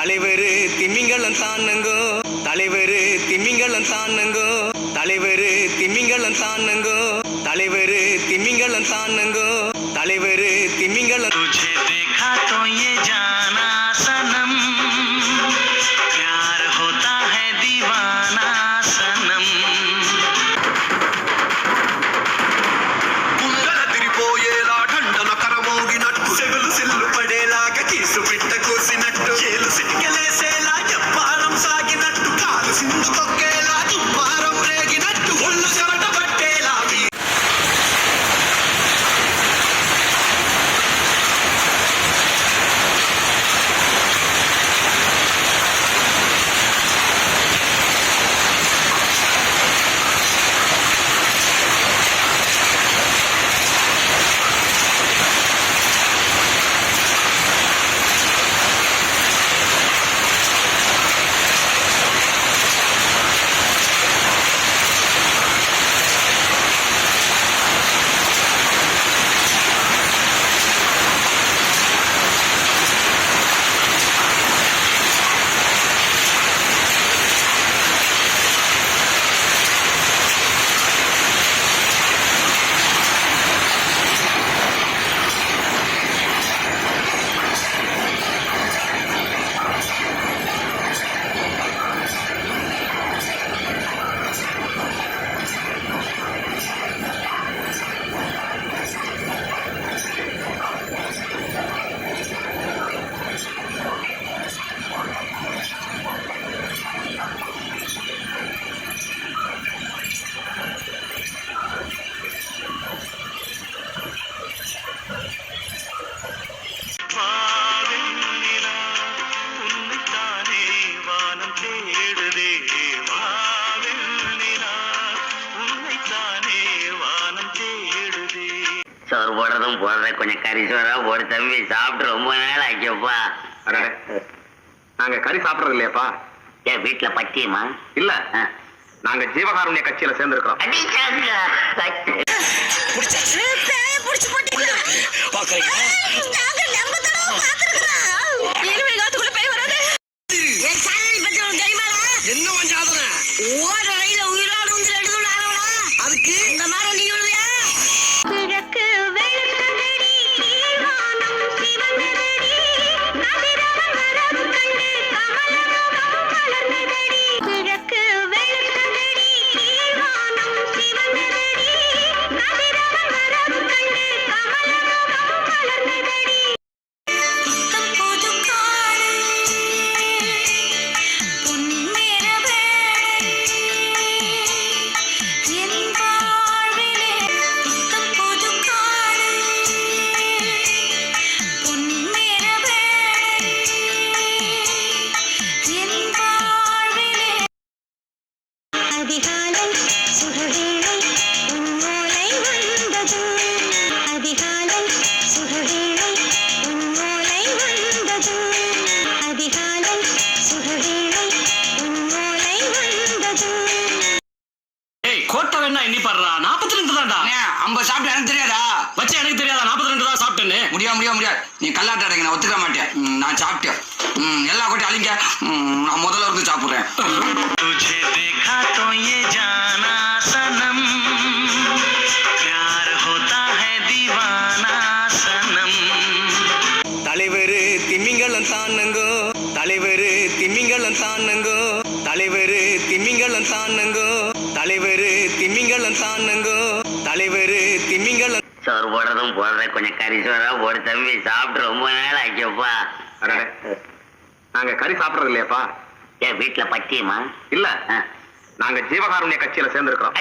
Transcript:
தலைவர் திமிங்கலம் தானுங்கோ தலைவர் திமிங்கலம் தானுங்கோ தலைவர் திமிங்கலம் தானுங்கோ தலைவர் திமிங்கலம் தானுங்கோ தலைவர் திமிங்கலம் तुझे देखा तो ये जाना सनम प्यार होता है दीवाना सनम ముంగల తిరిపోయేలా ఢండన కరమోగినట్టు చెవులు సిల్లు పడేలాగా కీసు పిట్ట కూసినట్టు చేలు సిటికెలేసేలా ఎవ్వారం సాగినట్టు కాలు సింధు తొక్కేలా దుమ్మారం రేగినట్టు ఒళ్ళు చెమట పట్టేలా சோறு போடுறதும் போடுற கொஞ்சம் கறி சோறா போடு தம்பி சாப்பிட்டு ரொம்ப நாள் ஆக்கியப்பா. நாங்க கறி சாப்பிடறது இல்லையாப்பா? ஏன் வீட்டுல பத்தியமா? இல்ல, நாங்க ஜீவகாருண்ய கட்சியில சேர்ந்திருக்கிறோம். என்ன வஞ்சாதன அதுக்கு இந்த மாதிரி நீ கோட்டை வேணா எண்ணி பாடுறா 42 தான்டா. 50 சாப்பிட்டு எனக்கு தெரியாதா? வச்சு எனக்கு தெரியாதா 42 தான் சாப்பிட்டேன்னு? முடியாது. நீ கல்லாட்ட அடைங்க, நான் ஒத்துக்க மாட்டேன். நான் சாப்பிட்டேன். எல்லா கோட்டையும் அழிங்க. நான் முதல்ல இருந்து சாப்பிடுறேன். तुझे देखा तो ये जाना सनम प्यार होता है दीवाना सनम தலைவர் திமிங்கலம் தானுங்கோ தலைவர் திமிங்கலம் தானுங்கோ தலைவர் திமிங்கலம் தானுங்கோ தலைவர் திமிங்கலம் தானுங்கோ தலைவர் திமிங்கலம். சோறு போடுறதும் போடுற கொஞ்சம் கறி சோறா போடு தம்பி சாப்பிட்டு ரொம்ப நாள் ஆக்கியப்பா. நாங்க கறி சாப்பிடறது இல்லையாப்பா? ஏன் வீட்டுல பத்தியமா? இல்ல, நாங்க ஜீவகாருண்ய கட்சியில சேர்ந்திருக்கிறோம்.